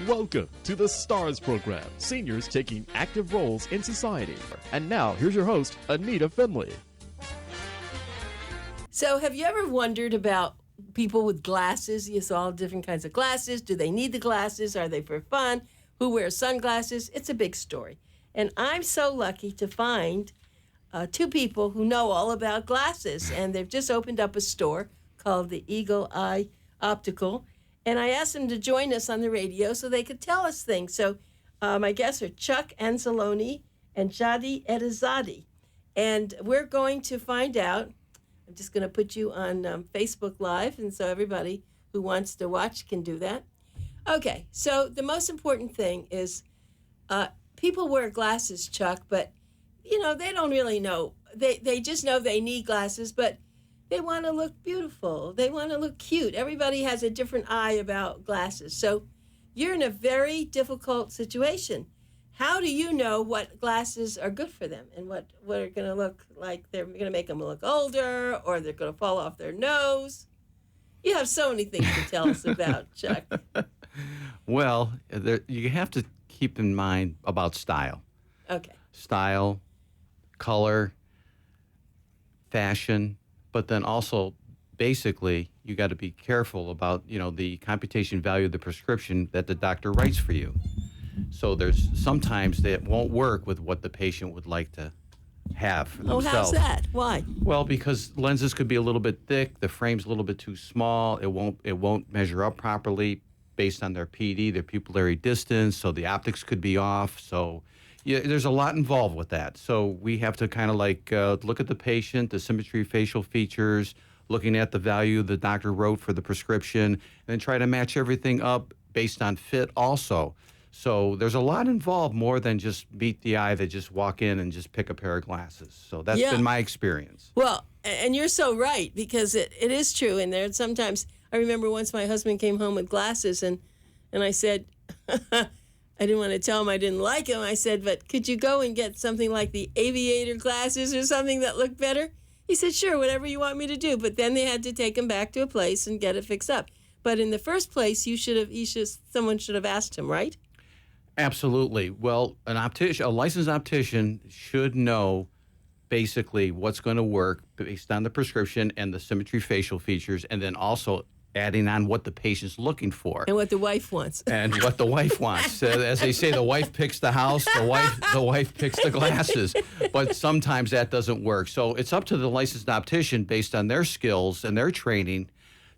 Welcome to the STARS program, seniors taking active roles in society. And now, here's your host, ANITA FINLEY. So have you ever wondered about people with glasses? You saw all different kinds of glasses. Do they need the glasses? Are they for fun? Who wears sunglasses? It's a big story. And I'm so lucky to find two people who know all about glasses. And they've just opened up a store called the Eagle Eye Optical. And I asked them to join us on the radio so they could tell us things. So my guests are Chuck ANZALONE and SHADI ETEZADY. And we're going to find out. I'm just going to put you on Facebook Live, and so everybody who wants to watch can do that. Okay, so the most important thing is people wear glasses, Chuck, but, you know, they don't really know. They just know they need glasses, but they want to look beautiful. They want to look cute. Everybody has a different eye about glasses. So you're in a very difficult situation. How do you know what glasses are good for them and what are going to look like they're going to make them look older or they're going to fall off their nose? You have so many things to tell us about, Chuck. Well, you have to keep in mind about style. Okay. Style, color, fashion, but then also basically you got to be careful about, you know, the computation value of the prescription that the doctor writes for you. So there's sometimes that won't work with what the patient would like to have for themselves. Oh, how's that? Why? Well, because lenses could be a little bit thick, the frame's a little bit too small, it won't measure up properly based on their PD, their pupillary distance, so the optics could be off. So yeah, there's a lot involved with that. So we have to kind of like look at the patient, the symmetry, facial features, looking at the value the doctor wrote for the prescription, and then try to match everything up based on fit also. So there's a lot involved more than just meet the eye that just walk in and just pick a pair of glasses. So that's been my experience. Well, and you're so right, because it is true. And there sometimes, I remember once my husband came home with glasses and I said, I didn't want to tell him I didn't like him. I said, but could you go and get something like the aviator glasses or something that looked better? He said, sure, whatever you want me to do. But then they had to take him back to a place and get it fixed up. But in the first place, someone should have asked him, right? Absolutely. Well, a licensed optician should know basically what's going to work based on the prescription and the symmetry facial features, and then also adding on what the patient's looking for. And what the wife wants. And what the wife wants. As they say, the wife picks the house, the wife picks the glasses. But sometimes that doesn't work. So it's up to the licensed optician based on their skills and their training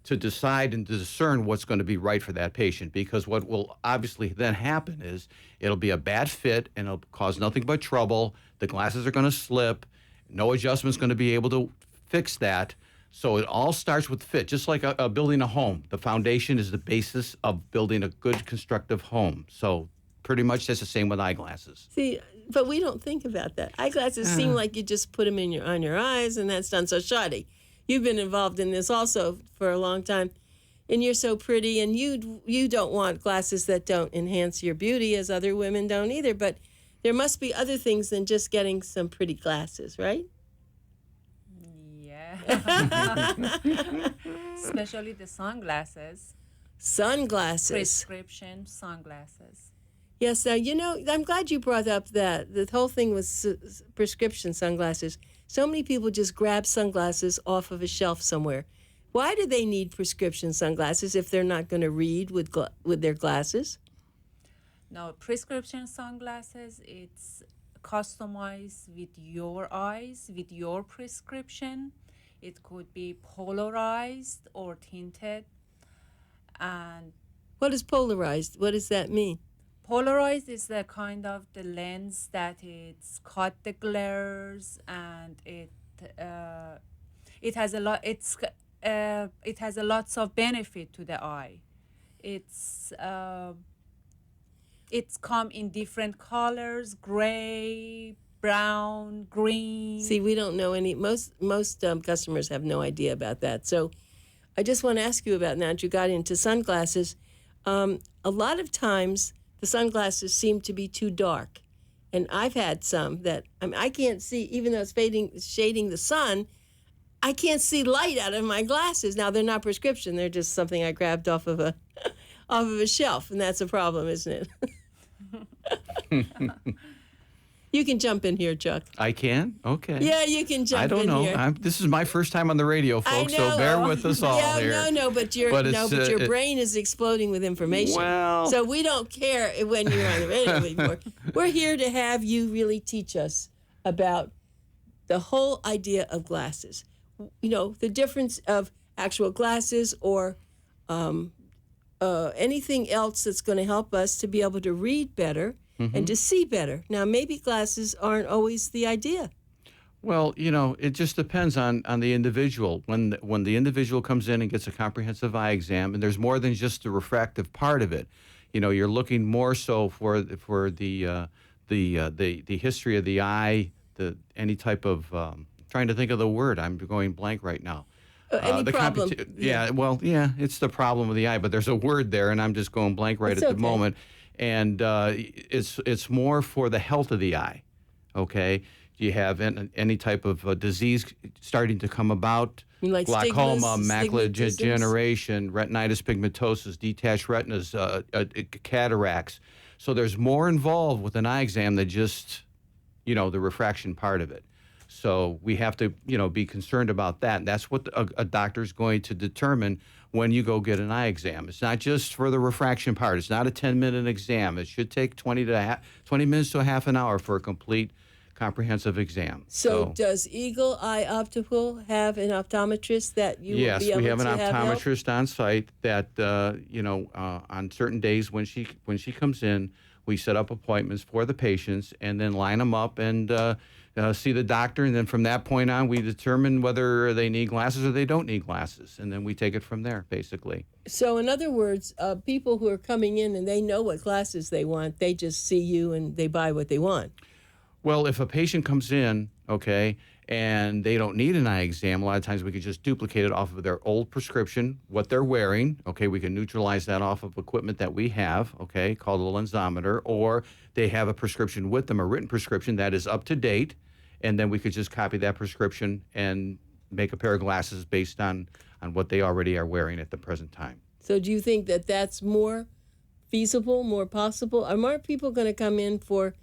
to decide and to discern what's going to be right for that patient, because what will obviously then happen is it'll be a bad fit and it'll cause nothing but trouble. The glasses are going to slip. No adjustment's going to be able to fix that. So it all starts with fit, just like building a home. The foundation is the basis of building a good constructive home. So pretty much that's the same with eyeglasses. See, but we don't think about that. Eyeglasses seem like you just put them on your eyes and that's done. So Shadi, you've been involved in this also for a long time, and you're so pretty, and you don't want glasses that don't enhance your beauty, as other women don't either, but there must be other things than just getting some pretty glasses, right? Yeah. Especially the sunglasses. Sunglasses. Prescription sunglasses. Yes, you know, I'm glad you brought up that. The whole thing was prescription sunglasses. So many people just grab sunglasses off of a shelf somewhere. Why do they need prescription sunglasses if they're not going to read with their glasses? No, prescription sunglasses, it's customized with your eyes, with your prescription. It could be polarized or tinted. And what is polarized? What does that mean? Polarized is the kind of the lens that it's cut the glares, and it has a lot. It has a lots of benefit to the eye. It's come in different colors: gray, brown, green. See, we don't know any. Most customers have no idea about that. So, I just want to ask you about, now that you got into sunglasses. A lot of times, the sunglasses seem to be too dark. And I've had some that, I can't see, even though it's shading the sun, I can't see light out of my glasses. Now, they're not prescription. They're just something I grabbed off of off of a shelf, and that's a problem, isn't it? You can jump in here, Chuck. I can? Okay. Yeah, you can jump in I don't know. here. This is my first time on the radio, folks, I know. so bear with us all yeah, here. No, but your brain is exploding with information. Well. So we don't care when you're on the radio anymore. We're here to have you really teach us about the whole idea of glasses. You know, the difference of actual glasses or anything else that's going to help us to be able to read better and to see better. Now, maybe glasses aren't always the idea. Well, you know, it just depends on the individual. When the individual comes in and gets a comprehensive eye exam, and there's more than just the refractive part of it. You know, you're looking more so for the history of the eye, any type of trying to think of the word. I'm going blank right now. Any problem? It's the problem with the eye, but there's a word there, and I'm just going blank right at the moment. And it's more for the health of the eye. Okay, do you have any type of disease starting to come about? Like glaucoma, macular stigmatisms? degeneration, retinitis pigmentosus, detached retinas, cataracts. So there's more involved with an eye exam than just, you know, the refraction part of it. So we have to, you know, be concerned about that. And that's what a doctor's going to determine when you go get an eye exam. It's not just for the refraction part. It's not a 10-minute exam. It should take 20 minutes to a half an hour for a complete comprehensive exam. So does Eagle Eye Optical have an optometrist that you will be able to have? Yes, we have an help? optometrist on site that, on certain days when she comes in, we set up appointments for the patients and then line them up and see the doctor. And then from that point on, we determine whether they need glasses or they don't need glasses. And then we take it from there, basically. So in other words, people who are coming in and they know what glasses they want, they just see you and they buy what they want. Well, if a patient comes in, okay, and they don't need an eye exam, a lot of times we could just duplicate it off of their old prescription, what they're wearing, okay, we can neutralize that off of equipment that we have, okay, called a lensometer, or they have a prescription with them, a written prescription that is up to date, and then we could just copy that prescription and make a pair of glasses based on what they already are wearing at the present time. So do you think that that's more feasible, more possible? Are more people going to come in for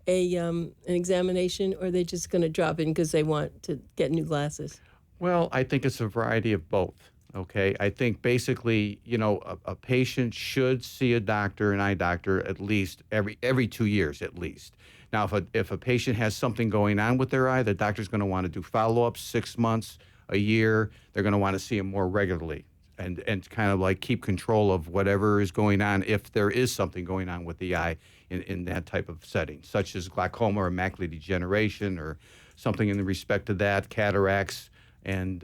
an examination, or are they just going to drop in because they want to get new glasses? Well, I think it's a variety of both, okay? I think basically, you know, a patient should see a doctor, an eye doctor, at least every 2 years at least. Now, if a patient has something going on with their eye, the doctor's going to want to do follow-ups 6 months, a year. They're going to want to see him more regularly and kind of like keep control of whatever is going on if there is something going on with the eye in that type of setting, such as glaucoma or macular degeneration or something in respect to that, cataracts, and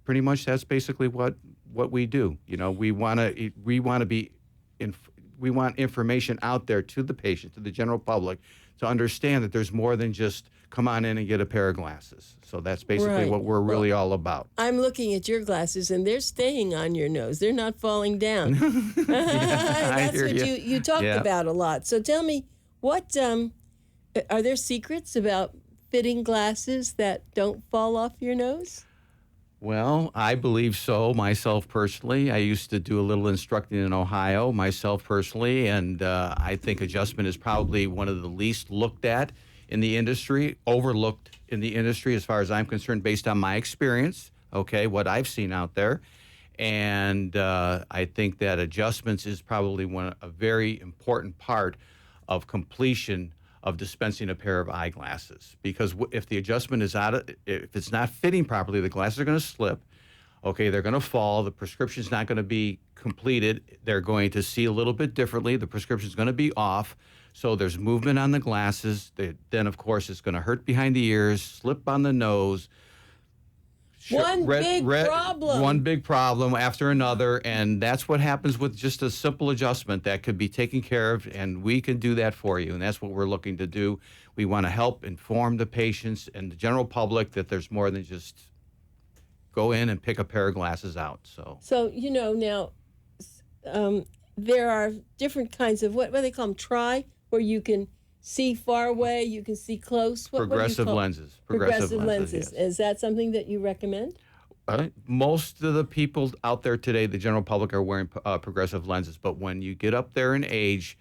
pretty much that's basically what we do. You know, we want information out there to the patient, to the general public, to understand that there's more than just come on in and get a pair of glasses. So that's basically what we're really all about. I'm looking at your glasses, and they're staying on your nose. They're not falling down. That's what you talked about a lot. So tell me, what are there secrets about fitting glasses that don't fall off your nose? Well, I believe so, myself personally. I used to do a little instructing in Ohio, myself personally, and I think adjustment is probably one of the least looked at in the industry, overlooked in the industry as far as I'm concerned, based on my experience, okay, what I've seen out there. And I think that adjustments is probably a very important part of completion of dispensing a pair of eyeglasses, because if the adjustment is if it's not fitting properly, the glasses are going to slip. Okay, they're going to fall. The prescription's not going to be completed. They're going to see a little bit differently. The prescription's going to be off. So there's movement on the glasses. Then, of course, it's going to hurt behind the ears, slip on the nose. One big problem after another, and that's what happens with just a simple adjustment that could be taken care of, and we can do that for you, and that's what we're looking to do. We want to help inform the patients and the general public that there's more than just go in and pick a pair of glasses out. So you know, now there are different kinds of, what do they call them, where you can see far away, you can see close. Progressive lenses. Progressive lenses. Yes. Is that something that you recommend? Most of the people out there today, the general public, are wearing progressive lenses. But when you get up there in age,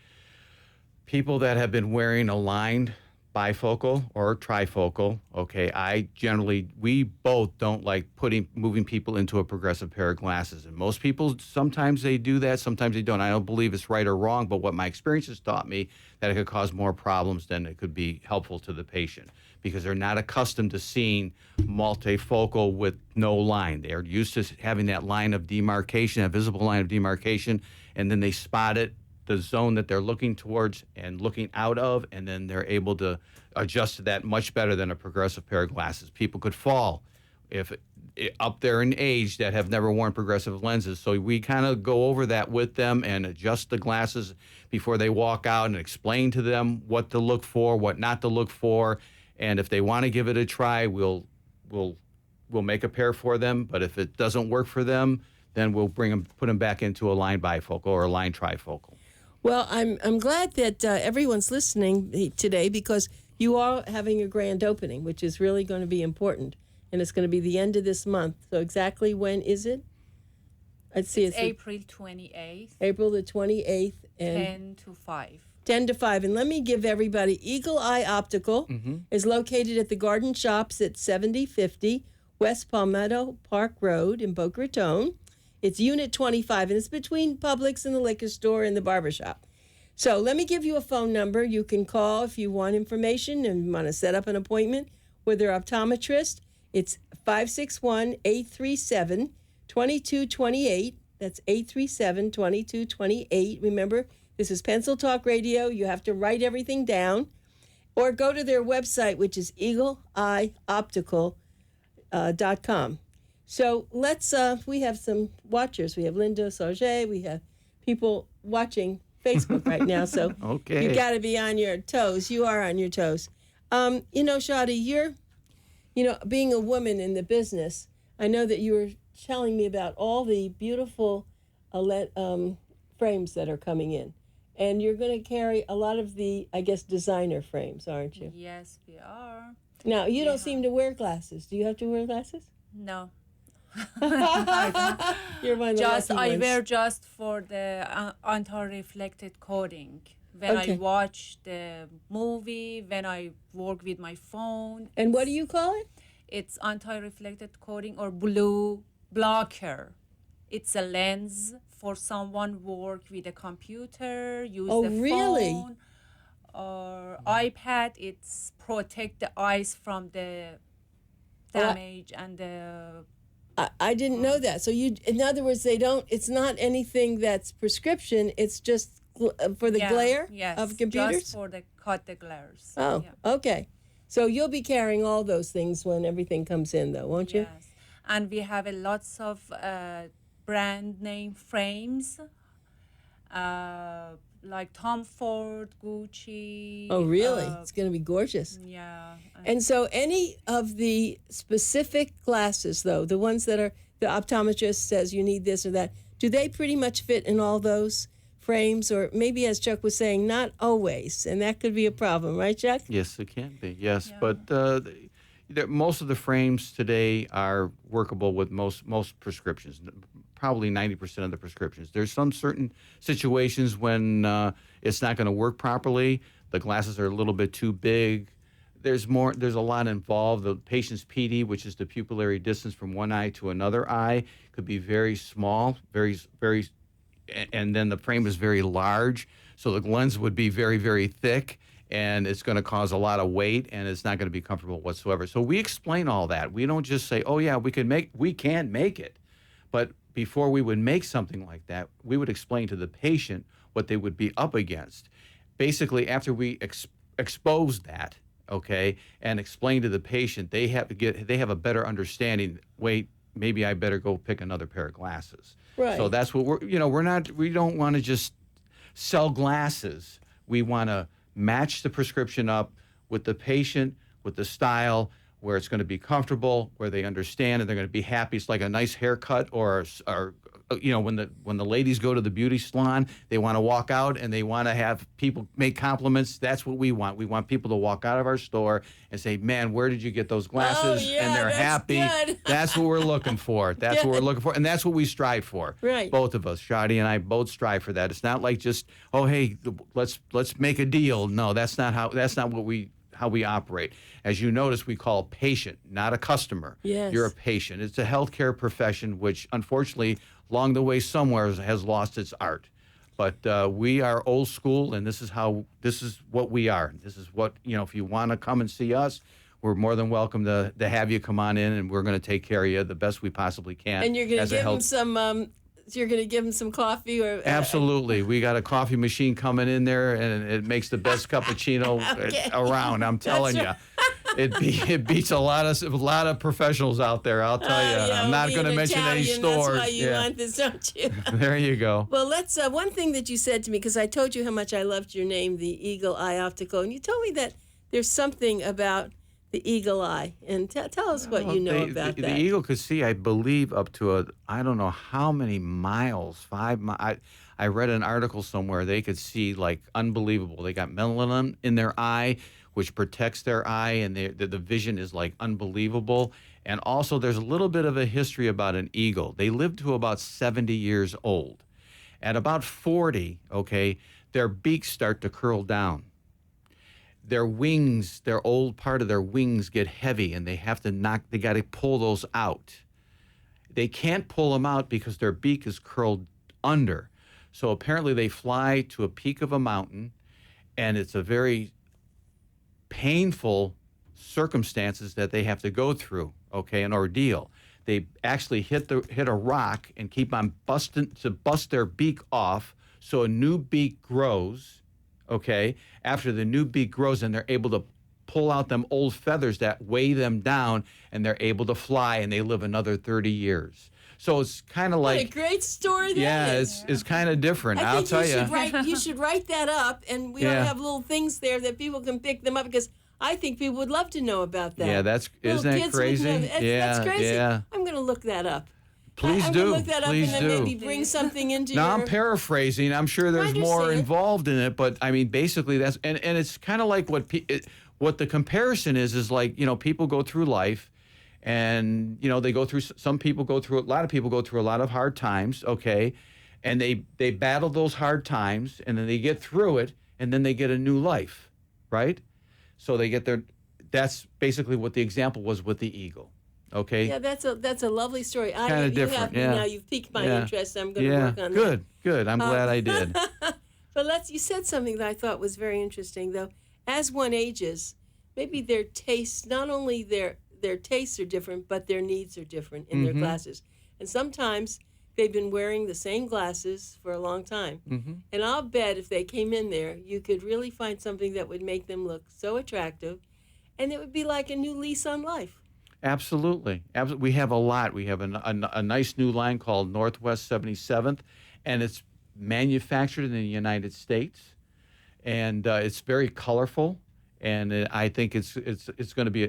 people that have been wearing aligned bifocal or trifocal, okay, we both don't like moving people into a progressive pair of glasses. And most people, sometimes they do that, sometimes they don't. I don't believe it's right or wrong, but what my experience has taught me, that it could cause more problems than it could be helpful to the patient, because they're not accustomed to seeing multifocal with no line. They're used to having that line of demarcation, that visible line of demarcation, and then they spot it, the zone that they're looking towards and looking out of, and then they're able to adjust to that much better than a progressive pair of glasses. People could fall if up there in age that have never worn progressive lenses. So we kind of go over that with them and adjust the glasses before they walk out and explain to them what to look for, what not to look for. And if they want to give it a try, we'll make a pair for them. But if it doesn't work for them, then we'll put them back into a line bifocal or a line trifocal. Well, I'm glad that everyone's listening today, because you are having a grand opening, which is really going to be important, and it's going to be the end of this month. So exactly when is it? Let's see. It's April 28th. April the 28th. And 10 to 5. 10 to 5. And let me give everybody, Eagle Eye Optical is located at the Garden Shops at 7050 West Palmetto Park Road in Boca Raton. It's Unit 25, and it's between Publix and the liquor store and the barbershop. So let me give you a phone number. You can call if you want information and you want to set up an appointment with their optometrist. It's 561-837-2228. That's 837-2228. Remember, this is Pencil Talk Radio. You have to write everything down. Or go to their website, which is eagleeyeoptical.com. So let's, we have some watchers. We have Linda Sarge. We have people watching Facebook right now. So okay. You got to be on your toes. You are on your toes. Shadi, being a woman in the business, I know that you were telling me about all the beautiful frames that are coming in. And you're going to carry a lot of the, I guess, designer frames, aren't you? Yes, we are. Now, you don't seem to wear glasses. Do you have to wear glasses? No. You're one of the lucky I ones. wear just for the anti-reflected coating. When I watch the movie, when I work with my phone. And what do you call it? It's anti-reflected coating or blue blocker. It's a lens for someone work with a computer, use the phone or iPad. It's protect the eyes from the damage and the... I didn't know that. So in other words, it's not anything that's prescription. It's just for the glare of computers? Just for cut the glares. Oh, okay. So you'll be carrying all those things when everything comes in, though, won't you? Yes. And we have lots of brand name frames, like Tom Ford, Gucci. Oh, really? It's going to be gorgeous. Yeah. And so any of the specific glasses, though, the ones that are the optometrist says you need this or that, do they pretty much fit in all those frames? Or maybe, as Chuck was saying, not always. And that could be a problem, right, Chuck? Yes, it can be. Yes, but most of the frames today are workable with most prescriptions. Probably 90% of the prescriptions. There's some certain situations when it's not going to work properly. The glasses are a little bit too big. There's a lot involved. The patient's PD, which is the pupillary distance from one eye to another eye, could be very small, and then the frame is very large. So the lens would be very, very thick, and it's going to cause a lot of weight, and it's not going to be comfortable whatsoever. So we explain all that. We don't just say, oh yeah, we can make it. But before we would make something like that, we would explain to the patient what they would be up against. Basically, after we expose that, and explain to the patient, they have a better understanding. Wait, maybe I better go pick another pair of glasses. Right. So that's what we don't want to just sell glasses. We want to match the prescription up with the patient, with the style, where it's going to be comfortable, where they understand and they're going to be happy. It's like a nice haircut or when the ladies go to the beauty salon, they want to walk out and they want to have people make compliments. That's what we want. We want people to walk out of our store and say, "Man, where did you get those glasses?" Oh, yeah, and they're that's happy. good. That's what we're looking for. That's what we're looking for, and that's what we strive for. Right. Both of us, Shadi and I, both strive for that. It's not like just, oh, hey, let's make a deal. No, that's not how we operate. As you notice, we call patient, not a customer. Yes. You're a patient. It's a healthcare profession, which unfortunately, along the way somewhere has lost its art. But we are old school, and this is what we are. This is what, if you want to come and see us, we're more than welcome to have you come on in, and we're going to take care of you the best we possibly can. And you're going to give them some. You're going to give them some coffee, or Absolutely. We got a coffee machine coming in there, and it makes the best cappuccino around. I'm telling you, it beats a lot of professionals out there. I'll tell you. Yeah, I'm not going to mention any stores. That's why you want this, don't you? There you go. Well, let's. One thing that you said to me, because I told you how much I loved your name, the Eagle Eye Optical, and you told me that there's something about the eagle eye, and tell us what you know about that. The eagle could see, I believe, up to I don't know how many miles, 5 miles. I read an article somewhere they could see like unbelievable. They got melanin in their eye, which protects their eye, and the vision is like unbelievable. And also, there's a little bit of a history about an eagle. They live to about 70 years old. At about 40, their beaks start to curl down. Their wings, their old part of their wings get heavy, and they got to pull those out. They can't pull them out because their beak is curled under. So apparently they fly to a peak of a mountain, and it's a very painful circumstances that they have to go through, an ordeal. They actually hit a rock and keep on bust their beak off, so a new beak grows. After the new beak grows, and they're able to pull out them old feathers that weigh them down, and they're able to fly, and they live another 30 years. So it's kind of like... What a great story that is. It's kind of different. I think I'll tell you. You should write that up, and we ought to have little things there that people can pick them up, because I think people would love to know about that. Yeah, isn't that crazy? That's crazy. Yeah. I'm going to look that up. Please I'm do. Gonna look that up Please and then do. maybe bring something into Now, your... I'm paraphrasing. I'm sure there's more involved in it, but I mean, basically that's and it's kind of like what the comparison is like, people go through life, and they go through. A lot of people go through a lot of hard times, and they battle those hard times, and then they get through it, and then they get a new life, right? So they get their. That's basically what the example was with the eagle. Yeah, that's a lovely story. Kind of different. Now you've piqued my interest. I'm going to work on that. Good. I'm glad I did. But you said something that I thought was very interesting, though. As one ages, maybe their tastes, not only their tastes are different, but their needs are different in their glasses. And sometimes they've been wearing the same glasses for a long time. And I'll bet if they came in there, you could really find something that would make them look so attractive, and it would be like a new lease on life. Absolutely. We have a lot. We have a nice new line called Northwest 77th, and it's manufactured in the United States, and it's very colorful, and I think it's going to be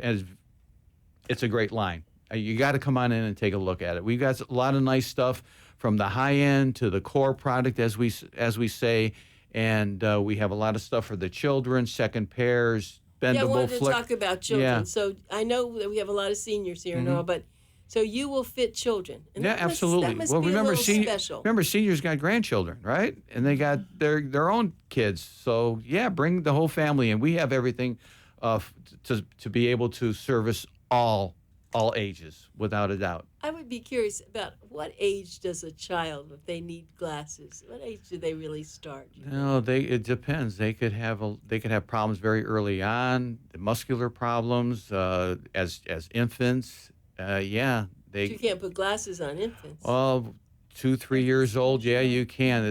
it's a great line. You got to come on in and take a look at it. We've got a lot of nice stuff from the high end to the core product, as we say, and we have a lot of stuff for the children, second pairs. I wanted to talk about children. Yeah. So I know that we have a lot of seniors here and all, but so you will fit children. And absolutely. That must be remember, a little special. Remember, seniors got grandchildren, right? And they got their own kids. So bring the whole family in. We have everything to be able to service all ages, without a doubt. I would be curious about what age does a child, if they need glasses, what age do they really start? No, it depends. They could have problems very early on, the muscular problems as infants. You can't put glasses on infants. Well, 2-3 years old, you can.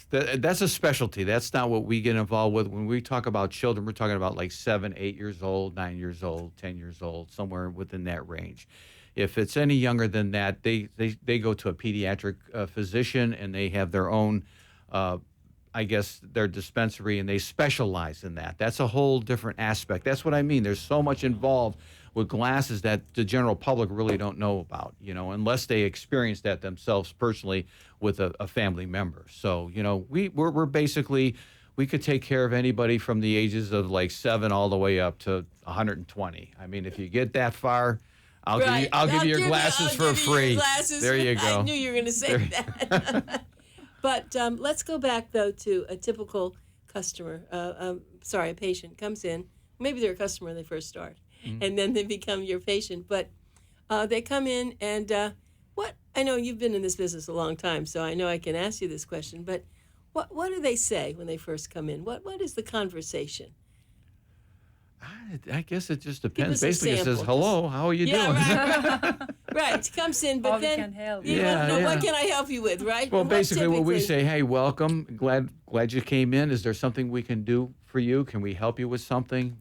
That's a specialty. That's not what we get involved with. When we talk about children, we're talking about like 7, 8 years old, 9 years old, 10 years old, somewhere within that range. If it's any younger than that, they go to a pediatric physician, and they have their own, their dispensary, and they specialize in that. That's a whole different aspect. That's what I mean. There's so much involved with glasses that the general public really don't know about, unless they experience that themselves personally with a family member. So, we're basically, we could take care of anybody from the ages of like 7 all the way up to 120. I mean, if you get that far, I'll give you your glasses for free. There you go. I knew you were going to say that. But let's go back, though, to a typical customer. A patient comes in. Maybe they're a customer when they first start, and then they become your patient. But they come in, and I know you've been in this business a long time, so I know I can ask you this question. But what do they say when they first come in? What is the conversation? I guess it just depends. Basically, it says, "Hello, how are you doing?" Right. Comes in, but then can help. What can I help you with? Right. Well, And basically, what we say, "Hey, welcome. Glad you came in. Is there something we can do for you? Can we help you with something?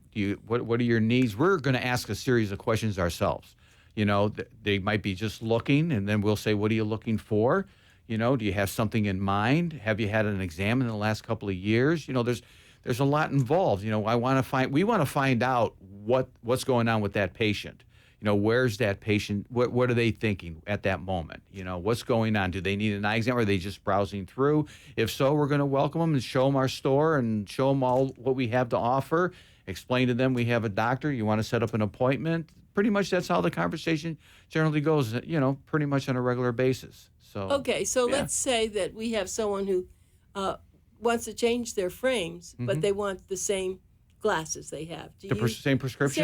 What are your needs?" We're going to ask a series of questions ourselves. They might be just looking, and then we'll say, "What are you looking for? Do you have something in mind? Have you had an exam in the last couple of years? There's a lot involved. We want to find out what's going on with that patient. Where's that patient? What are they thinking at that moment? What's going on? Do they need an eye exam? Or are they just browsing through? If so, we're going to welcome them and show them our store and show them all what we have to offer. Explain to them we have a doctor. You want to set up an appointment? Pretty much that's how the conversation generally goes, pretty much on a regular basis. So okay, so let's say that we have someone who wants to change their frames, but they want the same glasses they have. Same prescription?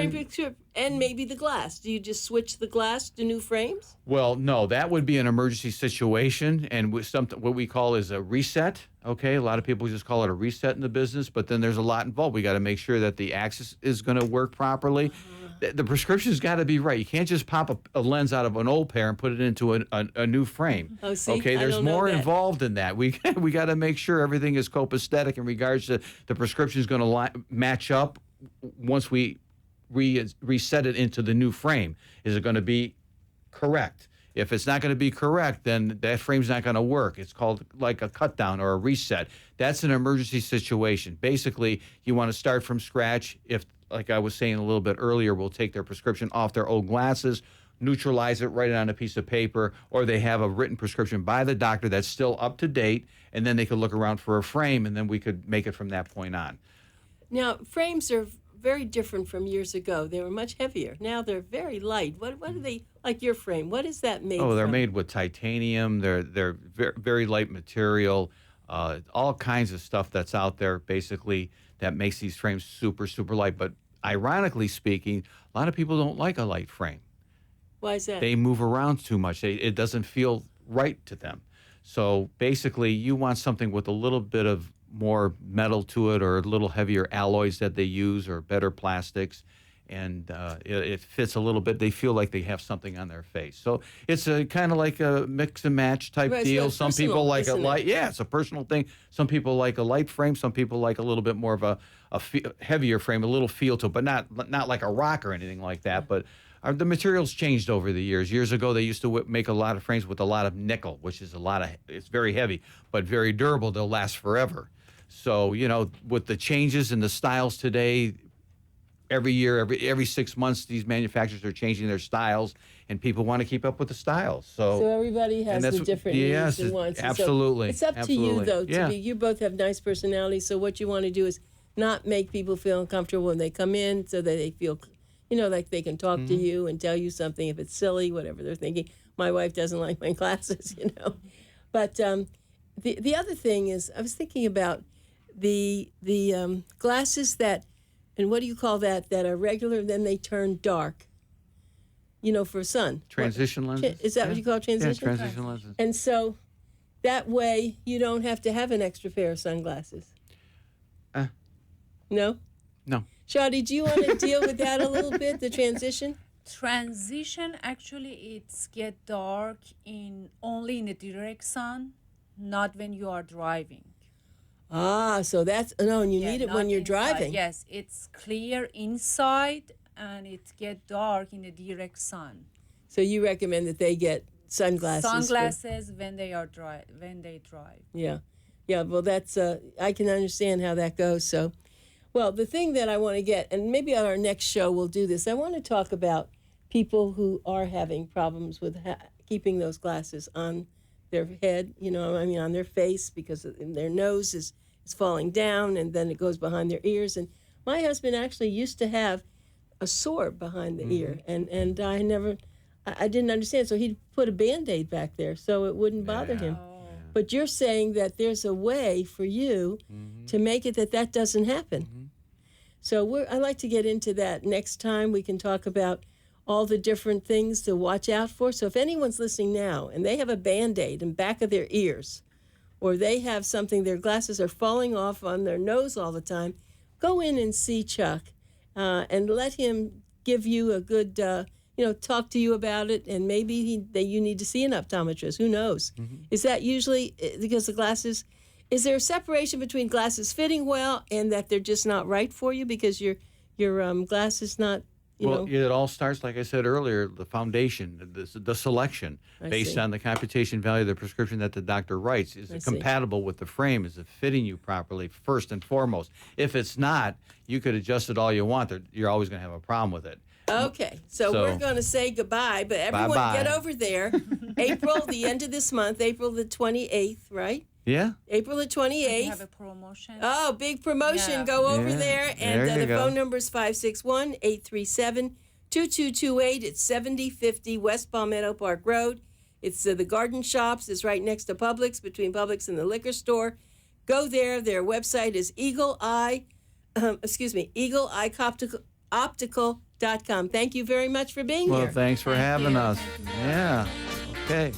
And maybe the glass. Do you just switch the glass to new frames? Well, no, that would be an emergency situation, and what we call is a reset. Okay, a lot of people just call it a reset in the business, but then there's a lot involved. We got to make sure that the axis is going to work properly. The prescription's got to be right. You can't just pop a lens out of an old pair and put it into a new frame. Oh, see, okay, there's more involved in that. We got to make sure everything is copacetic in regards to the prescription is going to match up once we reset it into the new frame. Is it going to be correct? If it's not going to be correct, then that frame's not going to work. It's called like a cut down or a reset. That's an emergency situation. Basically, you want to start from scratch. If, like I was saying a little bit earlier, we'll take their prescription off their old glasses, neutralize it, write it on a piece of paper, or they have a written prescription by the doctor that's still up to date, and then they could look around for a frame, and then we could make it from that point on. Now, frames are very different from years ago. They were much heavier. Now they're very light. What are they, like your frame? What is that made from? Oh, they're made with titanium. They're very, very light material. All kinds of stuff that's out there, basically, that makes these frames super, super light. But ironically speaking, a lot of people don't like a light frame. Why is that? They move around too much. It doesn't feel right to them. So basically, you want something with a little bit of more metal to it, or a little heavier alloys that they use, or better plastics, and it fits a little bit. They feel like they have something on their face. So it's a kind of like a mix and match type deal. Some people like a light. Yeah, it's a personal thing. Some people like a light frame. Some people like a little bit more of a heavier frame, a little feel to it, but not like a rock or anything like that. But the materials changed over the years. Years ago, they used to make a lot of frames with a lot of nickel, which is it's very heavy, but very durable. They'll last forever. So, with the changes in the styles today, every year, every 6 months, these manufacturers are changing their styles, and people want to keep up with the styles. So everybody has the different needs and wants. Absolutely. So it's up to you, though. You both have nice personalities, so what you want to do is not make people feel uncomfortable when they come in, so that they feel, like they can talk to you and tell you something if it's silly, whatever they're thinking. My wife doesn't like my glasses, But the other thing is, I was thinking about the glasses that, and what do you call that are regular, then they turn dark, for sun. Transition lenses? Is that what you call transition? Yeah, transition lenses. And so that way you don't have to have an extra pair of sunglasses. No? No. Shadi, do you want to deal with that a little bit, the transition? Transition, actually, it's get dark only in the direct sun, not when you are driving. So that's, and you need it when you're driving. Yes, it's clear inside and it get dark in the direct sun. So you recommend that they get sunglasses? Sunglasses when they drive. Yeah. Well, that's I can understand how that goes. So, Well, the thing that I want to get, and maybe on our next show we'll do this, I want to talk about people who are having problems with keeping those glasses on their head, on their face, because their nose is falling down and then it goes behind their ears. And my husband actually used to have a sore behind the ear, and I didn't understand. So he'd put a Band-Aid back there so it wouldn't bother him. But you're saying that there's a way for you to make it that doesn't happen. So I'd like to get into that next time. We can talk about all the different things to watch out for. So if anyone's listening now and they have a Band-Aid in back of their ears, or they have something, their glasses are falling off on their nose all the time, go in and see Chuck and let him give you a good, talk to you about it, and maybe you need to see an optometrist. Who knows? Is that usually because the glasses, is there a separation between glasses fitting well and that they're just not right for you because your glasses not, it all starts, like I said earlier, the foundation, the selection, based on the computation value of the prescription that the doctor writes. Is it compatible with the frame? Is it fitting you properly, first and foremost? If it's not, you could adjust it all you want. You're always going to have a problem with it. Okay, so we're going to say goodbye, but everyone bye-bye. Get over there. The end of this month, April the 28th, right? Yeah. April the 28th. We have a promotion. Oh, big promotion. Yeah. Go over there. And There you the go. phone number is 561-837-2228. It's 7050 West Palmetto Park Road. It's the Garden Shops. It's right next to Publix, between Publix and the liquor store. Go there. Their website is eagleeyeoptical.com. Thank you very much for being Well, here. thanks for having us. Yeah. Okay.